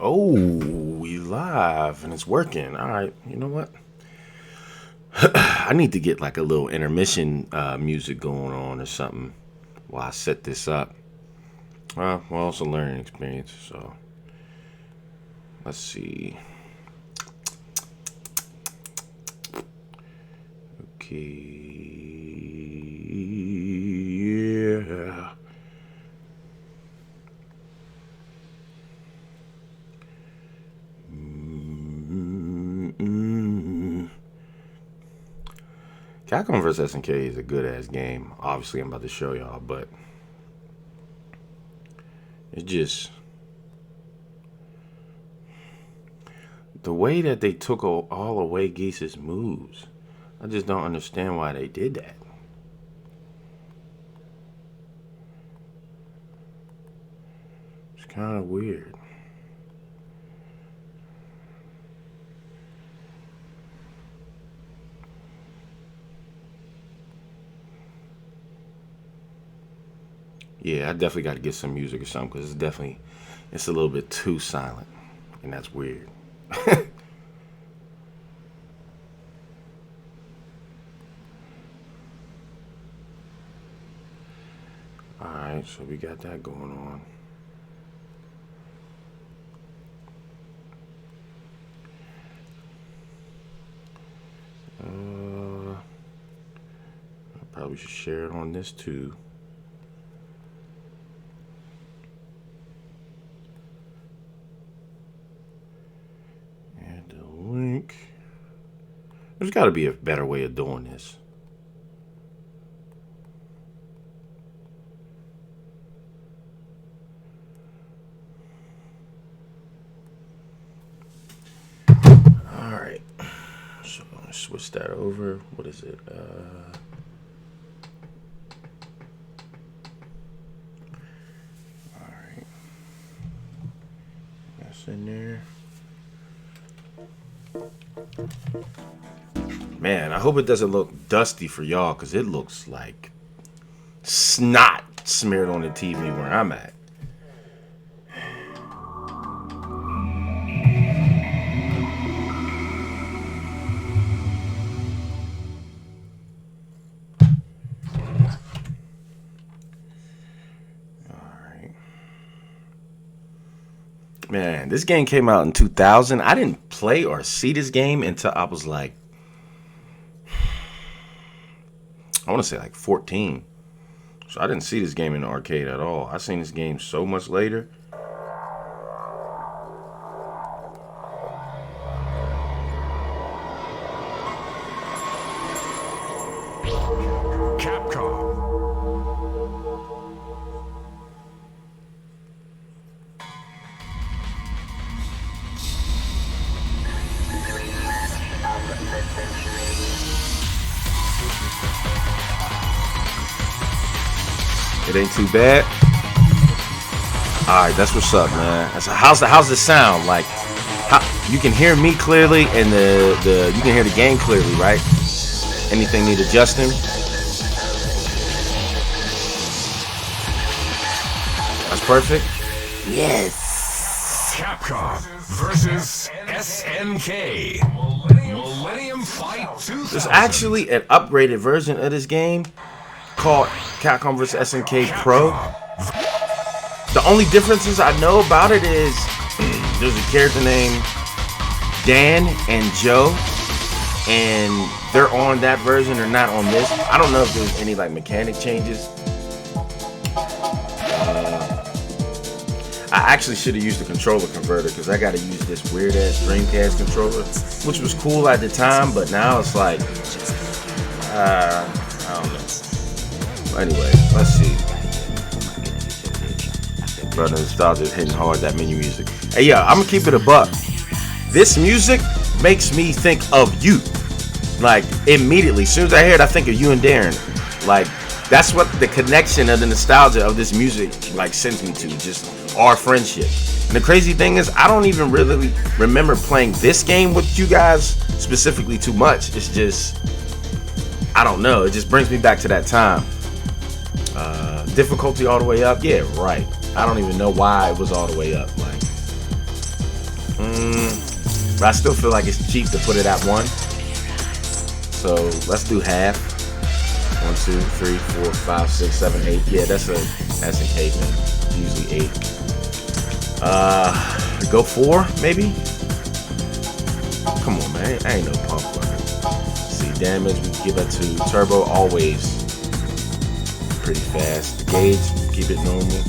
Oh, we live and it's working. All right, you know what? I need to get like a little intermission music going on or something while I set this up. Well, it's a learning experience, so let's see. Okay, yeah. Capcom vs SNK is a good ass game. Obviously, I'm about to show y'all, but it's just the way that they took all away Geese's moves. I just don't understand why they did that. It's kind of weird. Yeah, I definitely got to get some music or something because it's a little bit too silent, and that's weird. All right, so we got that going on. I probably should share it on this too. Add the link. There's got to be a better way of doing this. All right, so I'm gonna switch that over. What is it? All right, that's in there. Man, I hope it doesn't look dusty for y'all because it looks like snot smeared on the TV where I'm at. Man, this game came out in 2000. I didn't play or see this game until I was like, I want to say like 14. So I didn't see this game in the arcade at all. I seen this game so much later. Capcom. It ain't too bad. All right, that's what's up, man. How's the sound? Like, how you can hear me clearly, and the you can hear the game clearly, right? Anything need adjusting? That's perfect. Yes. Capcom versus SNK. Millennium Fight 2000. There's actually an upgraded version of this game called Capcom vs SNK Pro. The only differences I know about it is there's a character named Dan and Joe, and they're on that version. They're not on this. I don't know if there's any like mechanic changes. I actually should have used the controller converter because I got to use this weird ass Dreamcast controller, which was cool at the time, but now it's like, I don't know. Anyway, let's see. Brother Nostalgia is hitting hard, that menu music. Hey, yeah, I'm gonna keep it a buck. This music makes me think of you. Like, immediately. As soon as I hear it, I think of you and Darren. Like, that's what the connection of the nostalgia of this music, like, sends me to. Just our friendship. And the crazy thing is, I don't even really remember playing this game with you guys specifically too much. It's just, I don't know. It just brings me back to that time. Difficulty all the way up. Yeah, right. I don't even know why it was all the way up. Like, but I still feel like it's cheap to put it at 1. So let's do half. 1, 2, 3, 4, 5, 6, 7, 8. Yeah, that's an K, man. Usually 8. Go 4, maybe? Come on, man. I ain't no pump fucker. See, damage, we give it to turbo, always pretty fast. Gauge, keep it normal.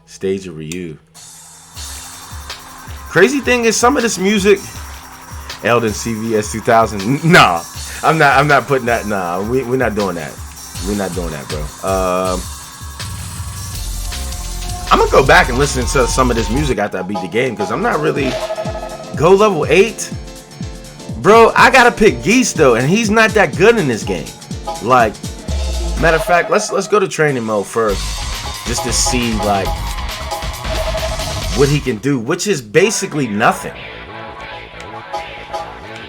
Stage of Ryu. Crazy thing is, some of this music, Elden CVS 2000. Nah, I'm not putting that. Nah, we're not doing that. We're not doing that, bro. I'm gonna go back and listen to some of this music after I beat the game, because I'm not really go level 8, bro. I gotta pick Geese though, and he's not that good in this game. Like, matter of fact, let's go to training mode first, just to see like what he can do, which is basically nothing.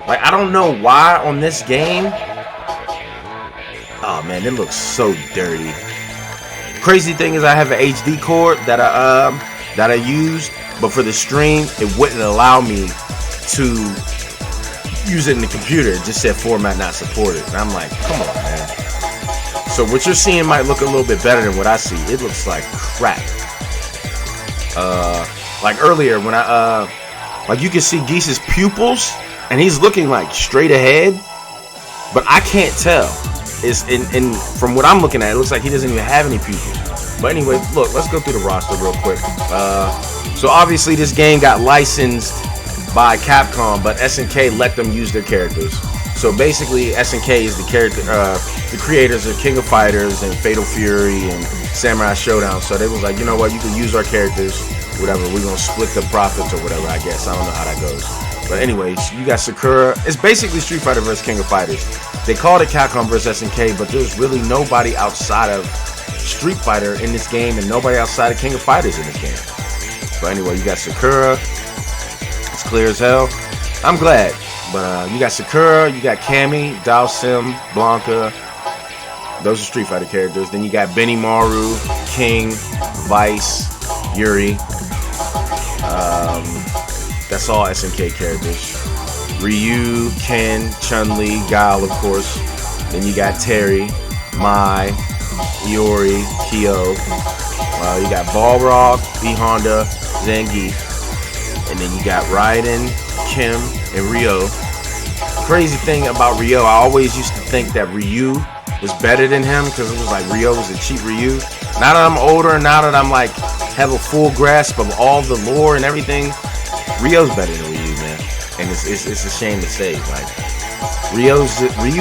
Like, I don't know why on this game. Oh man, it looks so dirty. Crazy thing is, I have an HD cord that I used, but for the stream, it wouldn't allow me to use it in the computer. It just said format not supported, and I'm like, come on, man. So what you're seeing might look a little bit better than what I see. It looks like crap. Like earlier when like you can see Geese's pupils, and he's looking like straight ahead, but I can't tell. It's in from what I'm looking at, it looks like he doesn't even have any pupils. But anyway, look, let's go through the roster real quick. So obviously this game got licensed by Capcom, but SNK let them use their characters. So basically, SNK is the creators of King of Fighters and Fatal Fury and Samurai Showdown. So they was like, you know what, you can use our characters, whatever. We're gonna split the profits or whatever. I guess I don't know how that goes. But anyways, you got Sakura. It's basically Street Fighter vs. King of Fighters. They called it Capcom vs. SNK, but there's really nobody outside of Street Fighter in this game, and nobody outside of King of Fighters in this game. But anyway, you got Sakura. It's clear as hell. I'm glad. But you got Sakura, you got Cammy, Dhalsim, Blanca. Those are Street Fighter characters. Then you got Benimaru, King, Vice, Yuri. That's all SNK characters. Ryu, Ken, Chun-Li, Guile, of course. Then you got Terry, Mai, Iori, Kyo. You got Balrog, B Honda, Zangief. And then you got Raiden, Kim, and Ryo. Crazy thing about Ryo, I always used to think that Ryu was better than him, because it was like Ryo was a cheap Ryu. Now that I'm older, and now that I'm like have a full grasp of all the lore and everything, Ryo's better than Ryu, man. And it's a shame to say, like, Ryu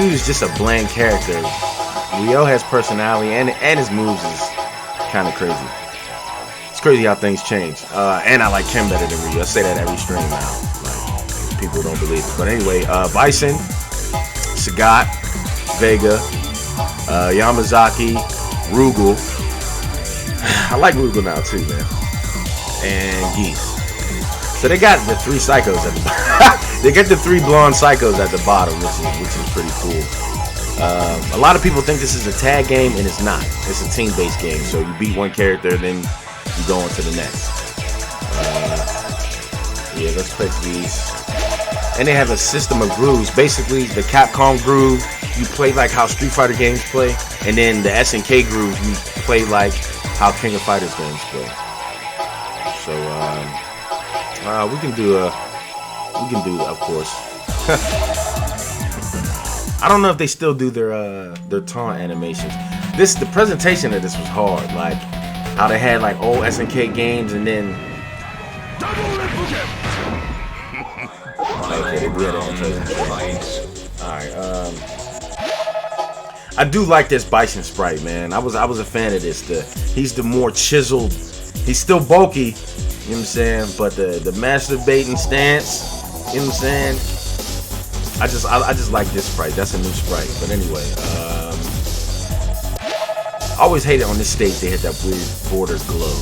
is just a bland character. Ryo has personality, and his moves is kind of crazy. It's crazy how things change. And I like Ken better than Ryu. I say that every stream now. Like, people don't believe it. But anyway, Bison, Sagat, Vega, Yamazaki, Rugal. I like Rugal now too, man. And Geese. So they got the 3 psychos at the bottom. They get the 3 blonde psychos at the bottom, which is pretty cool. A lot of people think this is a tag game, and it's not. It's a team-based game. So you beat one character, then you go on to the next. Yeah, let's pick these. And they have a system of grooves. Basically, the Capcom groove, you play like how Street Fighter games play, and then the SNK groove, you play like how King of Fighters games play. So we can do, of course. I don't know if they still do their taunt animations. The presentation of this was hard, like how they had like old SNK games, and then okay, we had it on Alright, I do like this Bison sprite, man. I was a fan of this. He's the more chiseled. He's still bulky, you know what I'm saying? But the masturbating stance, you know what I'm saying? I just like this sprite. That's a new sprite. But anyway, I always hate it on this stage. They hit that weird border glow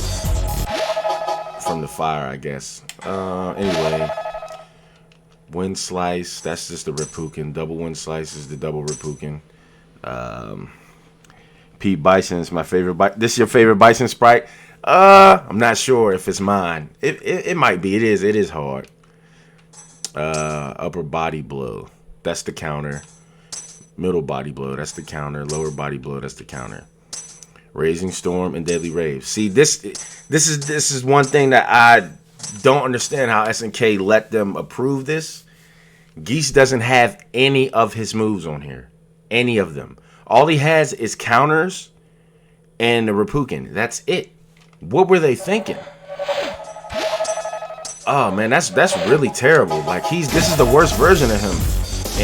from the fire, I guess. Anyway, wind slice. That's just the Reppuken. Double wind slice is the double Reppuken. Pete Bison is my favorite. This is your favorite Bison sprite? I'm not sure if it's mine. It might be. It is. It is hard. Upper body blow. That's the counter. Middle body blow. That's the counter. Lower body blow. That's the counter. Raising Storm and Deadly Rave. See, this is one thing that I don't understand how SNK let them approve this. Geese doesn't have any of his moves on here. Any of them. All he has is counters and the Reppuken. That's it. What were they thinking? Oh man, that's really terrible. Like this is the worst version of him.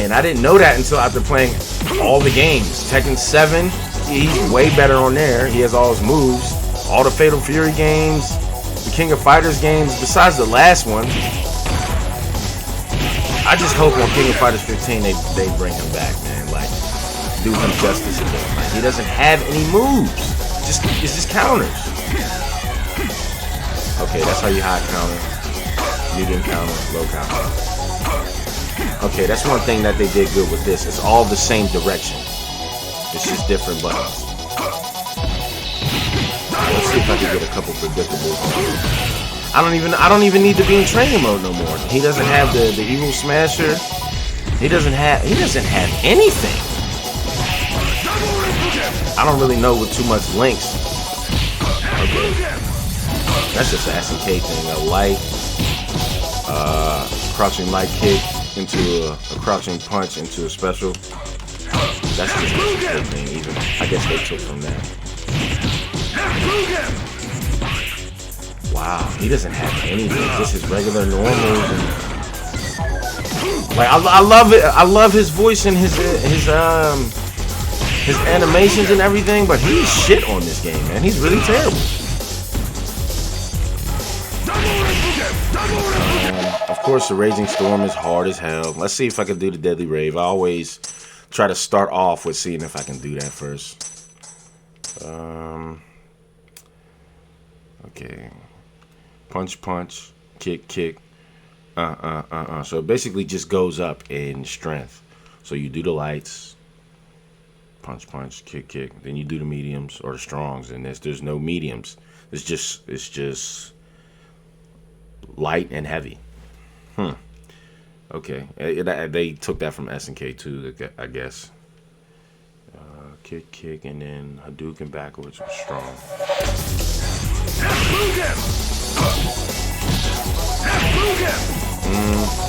And I didn't know that until after playing all the games. Tekken 7, he's way better on there. He has all his moves. All the Fatal Fury games, the King of Fighters games, besides the last one. I just hope on King of Fighters 15 they bring him back, man. Like, do him justice again. Like, he doesn't have any moves. It's just counters. Okay, that's how you high counter, medium counter, low counter. Okay, that's one thing that they did good with this. It's all the same direction. It's just different buttons. Let's see if I can get a couple predictables. I don't even need to be in training mode no more. He doesn't have the evil smasher. He doesn't have anything. I don't really know with too much links. Okay. That's just the SNK thing. A light, crouching light kick into a crouching punch into a special. That's just a SNK thing. Even I guess they took from that. Wow, he doesn't have anything. Just his regular normals. Like I love it. I love his voice and his animations and everything. But he's shit on this game, man. He's really terrible. Of course, the Raging Storm is hard as hell. Let's see if I can do the Deadly Rave. I always try to start off with seeing if I can do that first. Okay. Punch, punch, kick, kick. So it basically just goes up in strength. So you do the lights. Punch, punch, kick, kick. Then you do the mediums or the strongs. And there's no mediums. It's just light and heavy. Okay. They took that from SNK too, I guess. Kick, kick, and then Hadouken backwards with strong.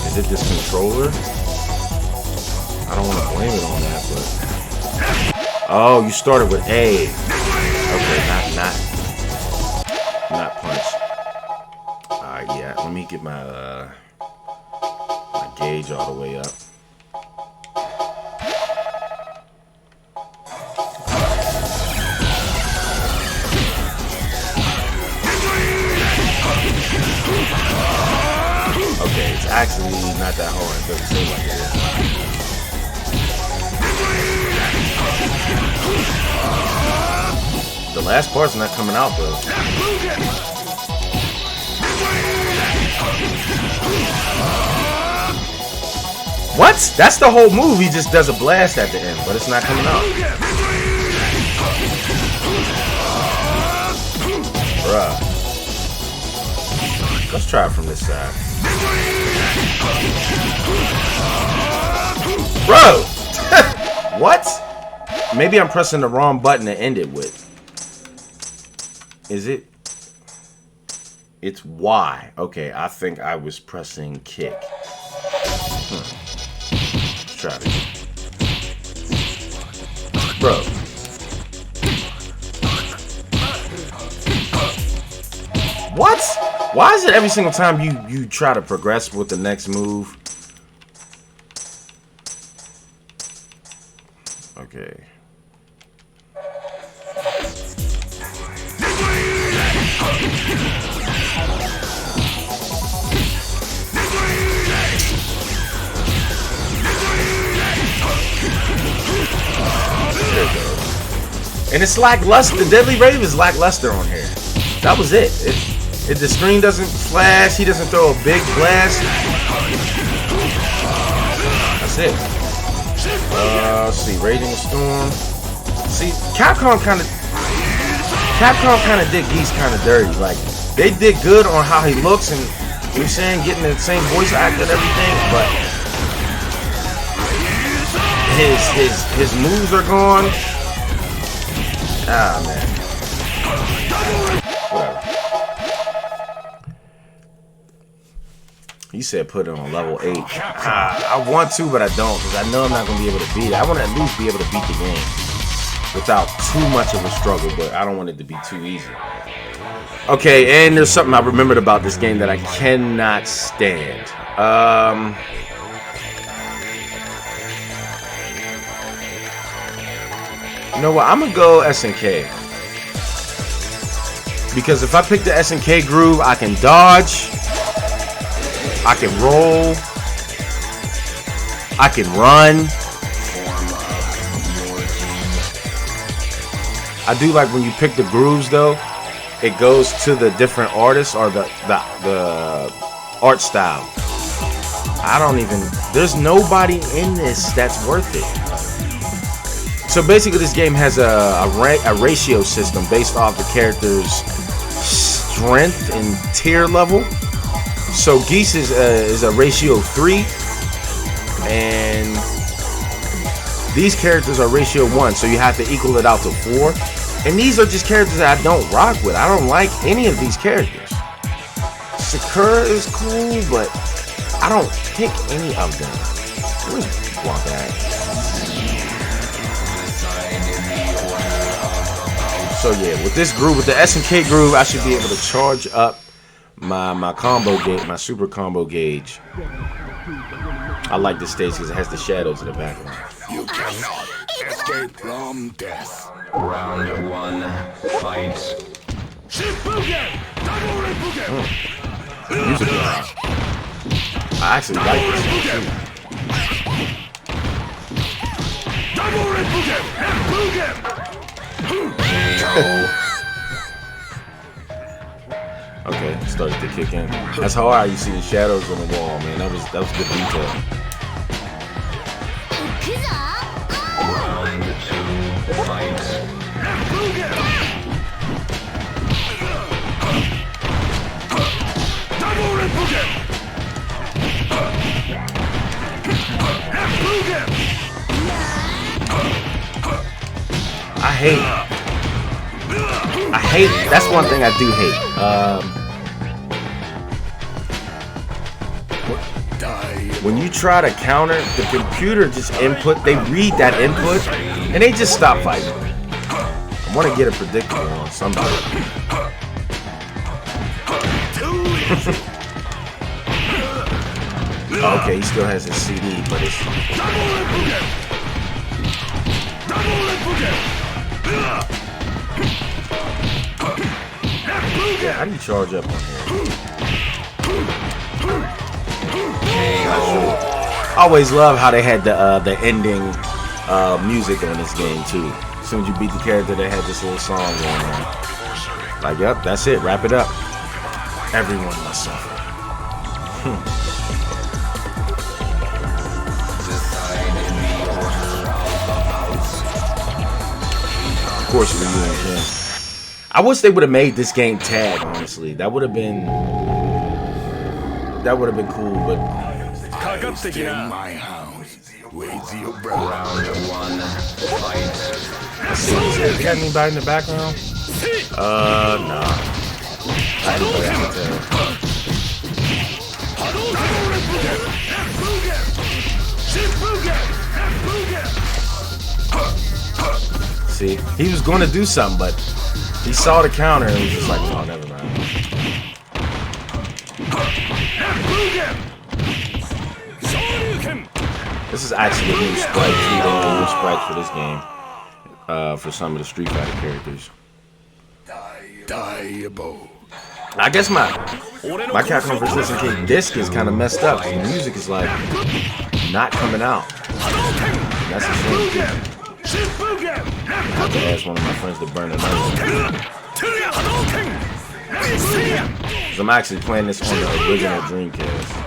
Is it this controller? I don't want to blame it on that, but oh, you started with A. Okay, not punch. Alright, yeah. Let me get my gauge all the way up. Okay, it's actually not that hard. It doesn't seem like it is. The last part's not coming out though. What? That's the whole move. He just does a blast at the end, but it's not coming out. Bruh. Let's try it from this side. Bro! What? Maybe I'm pressing the wrong button to end it with. Is it? It's Y. Okay, I think I was pressing kick. Let's try it again. Bro. What? Why is it every single time you try to progress with the next move? Okay. There it goes. And it's lackluster. The Deadly Rave is lackluster on here. That was it. If the screen doesn't flash, he doesn't throw a big blast. That's it. Let's see, Raging Storm. See, Capcom kind of did Geese kind of dirty. Like, they did good on how he looks and you're saying getting the same voice actor and everything, but his moves are gone. Ah, man. Whatever. He said put it on level 8. I want to, but I don't, because I know I'm not going to be able to beat it. I want to at least be able to beat the game without too much of a struggle, but I don't want it to be too easy. Okay, and there's something I remembered about this game that I cannot stand. You know what? I'm going to go SNK. Because if I pick the SNK groove, I can dodge, I can roll, I can run. I do like when you pick the grooves though, it goes to the different artists or the art style. There's nobody in this that's worth it. So basically this game has a ratio system based off the character's strength and tier level. So Geese is a ratio 3 and these characters are ratio 1, so you have to equal it out to 4. And these are just characters that I don't rock with. I don't like any of these characters. Sakura is cool, but I don't pick any of them. Where's Blanc at? So yeah, with this groove, with the SNK groove, I should be able to charge up my combo gauge, my super combo gauge. I like this stage because it has the shadows in the background. You cannot escape from death. Round 1, fight. Music is hot. I actually like this Okay, it started to kick in. That's how hard you see the shadows on the wall, man. That was good detail. Round 2, fight. I hate, that's one thing I do hate. When you try to counter, the computer just they read that input, and they just stop fighting. I want to get a predictable on somebody. Okay, he still has his CD, but it's... Yeah, how do you charge up on here? I always love how they had the ending music on this game too. As soon as you beat the character, they had this little song going on. Like, yep, that's it. Wrap it up. Everyone must suffer. Of course, we win. I wish they would have made this game tag. Honestly, that would have been cool, but. In my house with your brother. Round 1, fight. Let's see, you got anybody in the background? Nah. Not anybody I can tell. See, he was going to do something, but he saw the counter and he was just like, oh, never mind. This is actually a new sprite. New sprites for this game. For some of the Street Fighter characters. I guess my Capcom vs. SNK disc is kind of messed up. The music is like not coming out. That's a shame. I have to ask one of my friends to burn it out. Because I'm actually playing this on the original Dreamcast.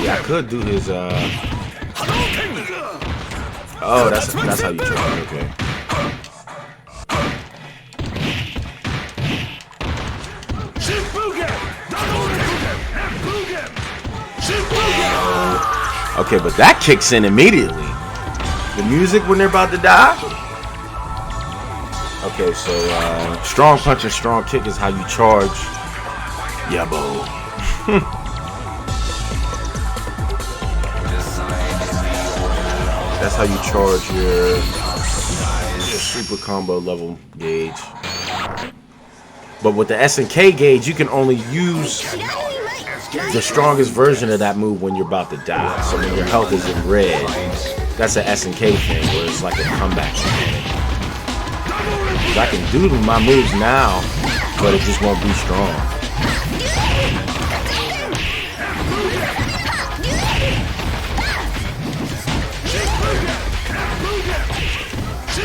See, I could do his oh, that's how you try it, okay. Okay, but that kicks in immediately. The music when they're about to die. Okay, so strong punch and strong kick is how you charge. Yeah, bo. That's how you charge your super combo level gauge. But with the S and K gauge, you can only use the strongest version of that move when you're about to die. So when your health is in red, that's an S and K thing where it's like a comeback mechanic. I can do my moves now, but it just won't be strong.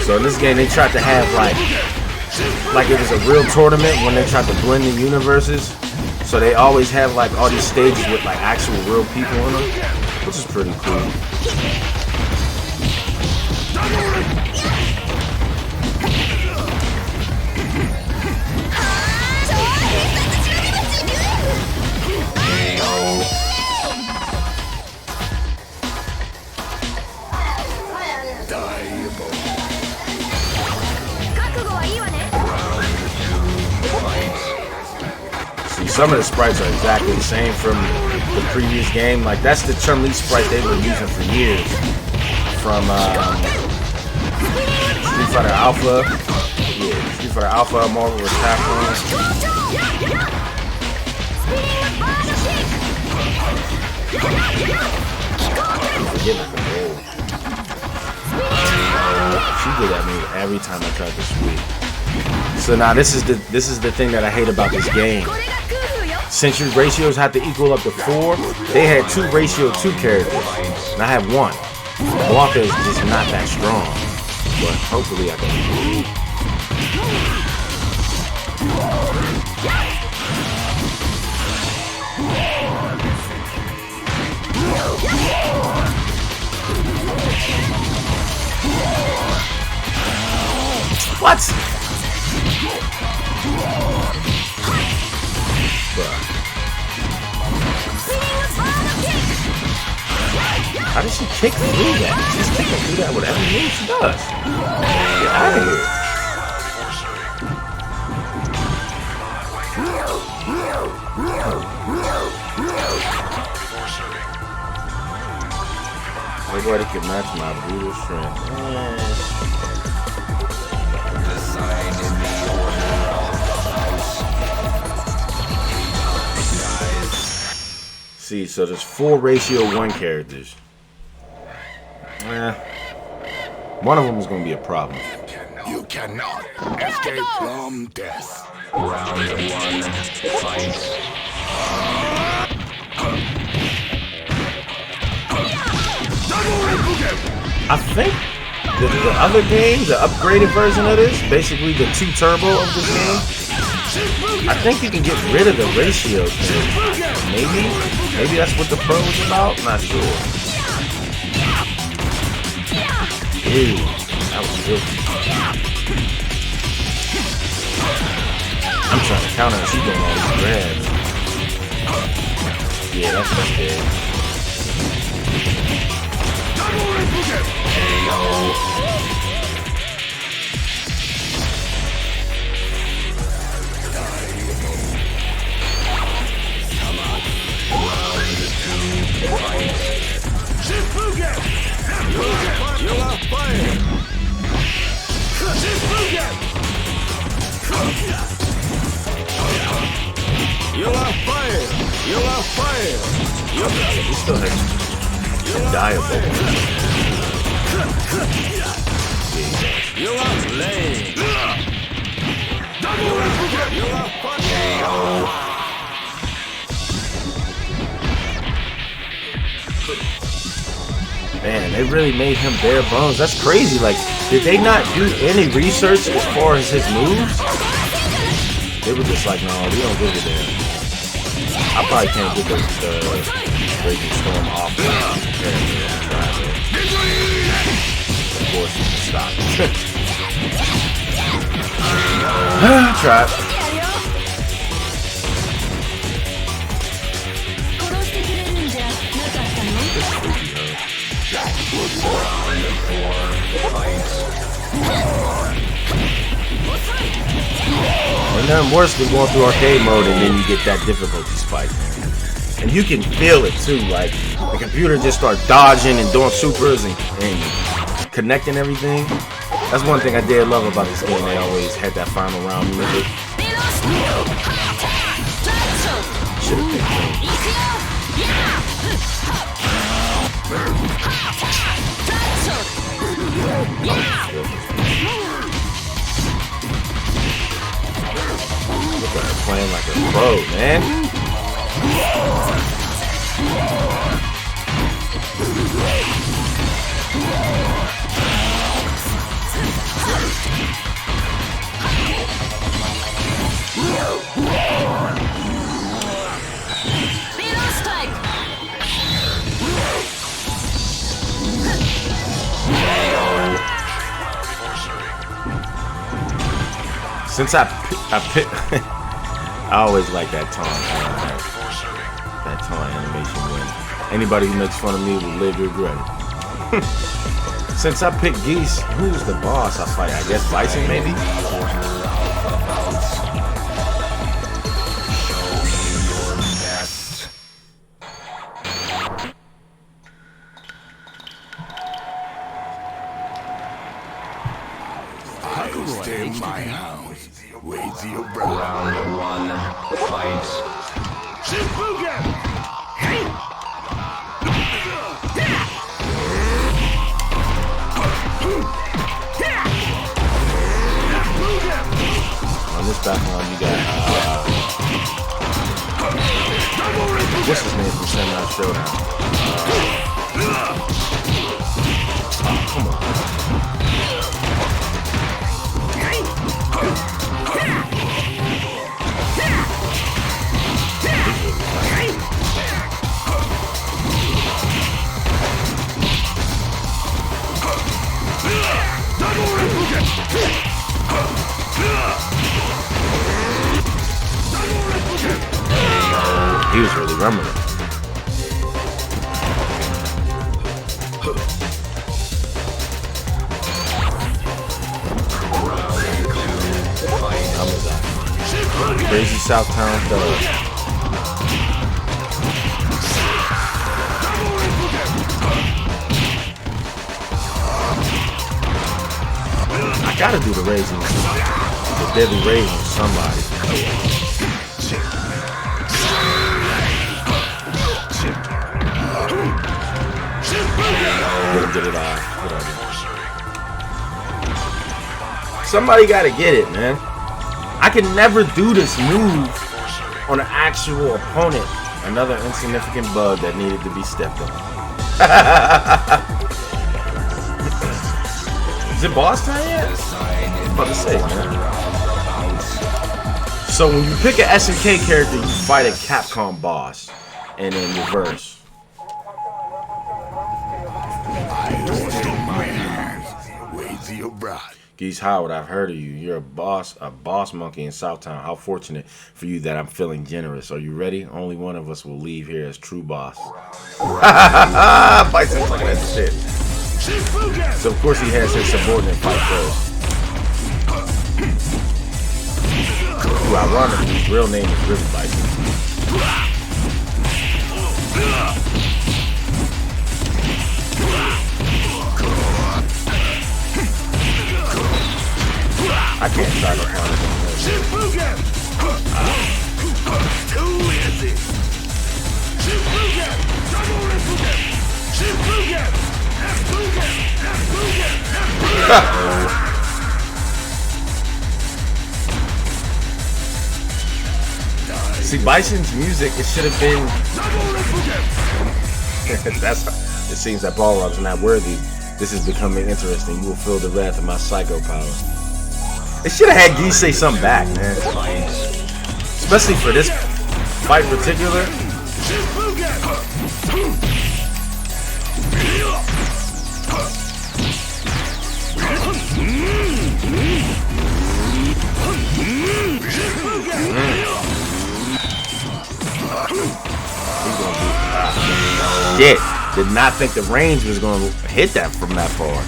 So in this game, they tried to have like it was a real tournament when they tried to blend the universes. So they always have like all these stages with like actual real people in them, which is pretty cool. Some of the sprites are exactly the same from the previous game. Like that's the Chun-Li sprite they were using for years from Street Fighter Alpha. Yeah, Street Fighter Alpha, Marvel vs. Capcom. She did that move every time I tried to sweep. So now this is the thing that I hate about this game. Since your ratios have to equal up to 4, they had 2 ratio 2 characters, and I have 1. Blanca is just not that strong, but hopefully I can. What? How does she kick through that? She's kicking through that with every move she does. Get out of here. Nobody can match my brutal strength. See, so there's 4 ratio 1 characters. One of them is going to be a problem. You cannot escape from death. Round 1, fight. I think the other game, the upgraded version of this, basically the 2 turbo of this game, I think you can get rid of the ratio thing. Maybe that's what the pro is about. Not sure. Ew, that was good. I'm trying to counter and she's doing all these grabs. Yeah, that's dead. You are fired! You are fired! You are fired! He still has diable. You are lame! You are fired! Man, they really made him bare bones. That's crazy. Like, did they not do any research as far as his moves? They were just like, no, we don't give a damn. I probably can't get Raging Storm off. Of course, you can stop. Try it. Ain't nothing worse than going through arcade mode and then you get that difficulty spike. And you can feel it too, like the computer just starts dodging and doing supers and connecting everything. That's one thing I did love about this game. They always had that final round music. Should have picked him. Look at her playing like a pro, man. Since I always like that taunt, that taunt animation when anybody who makes fun of me will live to regret it. Since I picked Geese, who's the boss I fight? I guess Bison, maybe? Stay in my house. Raise your brow. Round one. Fight. On this background, you got what's his name from Samurai Showdown? Come on. He was really rumbling. Crazy Southtown Thug. I gotta do the raising. The deadly raising with somebody. Get it off. Somebody gotta get it, man. I can never do this move on an actual opponent. Another insignificant bug that needed to be stepped on. Is it boss time yet? I was about to say, man. So when you pick an SNK character, you fight a Capcom boss, and in reverse. Geese Howard, I've heard of you. You're a boss monkey in Southtown. How fortunate for you that I'm feeling generous. Are you ready? Only one of us will leave here as true boss. Bison's looking at shit. So of course he has his subordinate fight first. Who ironically, his real name is River Bison. I can't try to find it. See, Bison's music, it should have been. It seems that Balrog's not worthy. This is becoming interesting. You will feel the wrath of my psycho power. They should have had Geese say something back, man. Especially for this fight in particular. shit. Did not think the range was going to hit that from that far.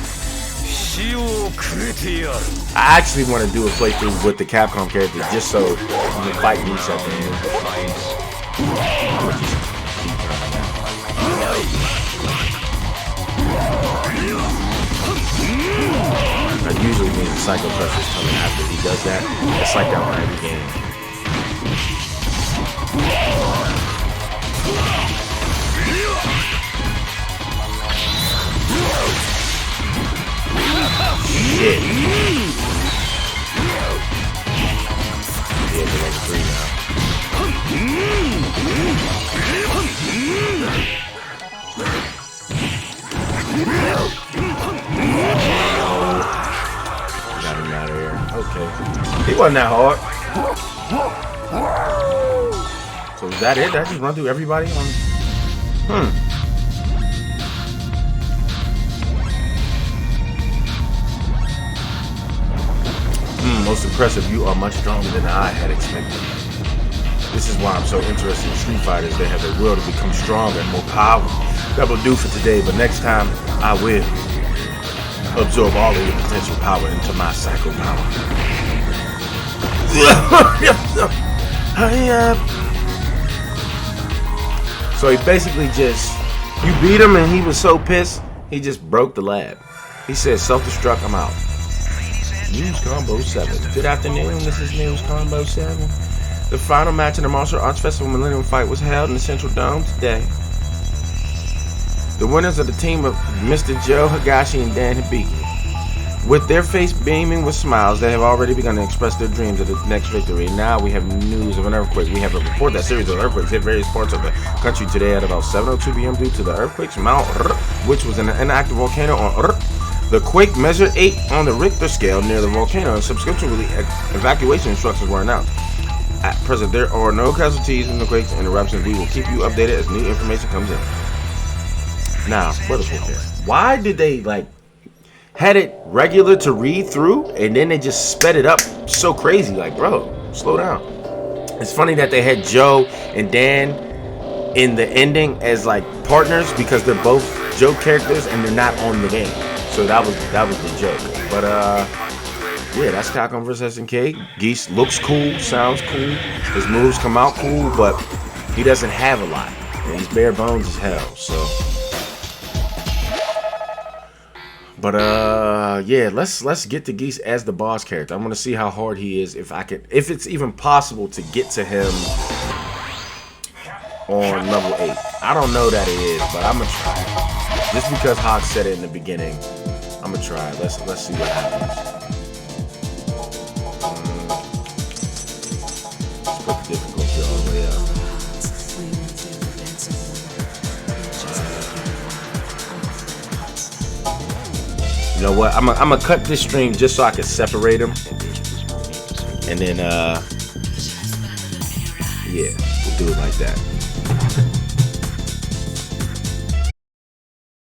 I actually want to do a playthrough with the Capcom character just so you can fight Geese at the end. Usually means Psycho Crush is coming after he does that. It's like that on every game. Shit. Yeah, we're level 3 now. Got him out of here. Okay. He wasn't that hard. So is that it? Did I just run through everybody on? Most impressive. You are much stronger than I had expected. This is why I'm so interested in Street Fighters. They have the will to become stronger and more powerful. That will do for today, but next time I will absorb all of your potential power into my psycho power. So he basically just, you beat him and he was so pissed, he just broke the lab. He said, self-destruct, I'm out. News Combo 7. Good afternoon, this is News Combo 7. The final match in the Martial Arts Festival Millennium Fight was held in the Central Dome today. The winners of the team of Mr. Joe Higashi and Dan Hibiki. With their face beaming with smiles, they have already begun to express their dreams of the next victory. Now we have news of an earthquake. We have a report that series of earthquakes hit various parts of the country today at about 7:02 p.m. due to the earthquakes. Mount which was an inactive volcano on the quake measured 8 on the Richter scale near the volcano, and subsequently evacuation instructions were announced. At present, there are no casualties in the quakes and eruptions. We will keep you updated as new information comes in. Now, why did they had it regular to read through and then they just sped it up so crazy? Like, bro, slow down. It's funny that they had Joe and Dan in the ending as partners because they're both Joe characters and they're not on the game. So that was the joke. But yeah, that's Capcom vs. SNK. Geese looks cool, sounds cool. His moves come out cool, but he doesn't have a lot. And he's bare bones as hell. So, but yeah, let's get to Geese as the boss character. I want to see how hard he is. If it's even possible to get to him on level 8. I don't know that it is, but I'm gonna try. Just because Hawk said it in the beginning, I'm gonna try. Let's see what happens. Let's put the difficulty all the way up. You know what? I'm gonna cut this stream just so I can separate them, and then yeah, we'll do it like that.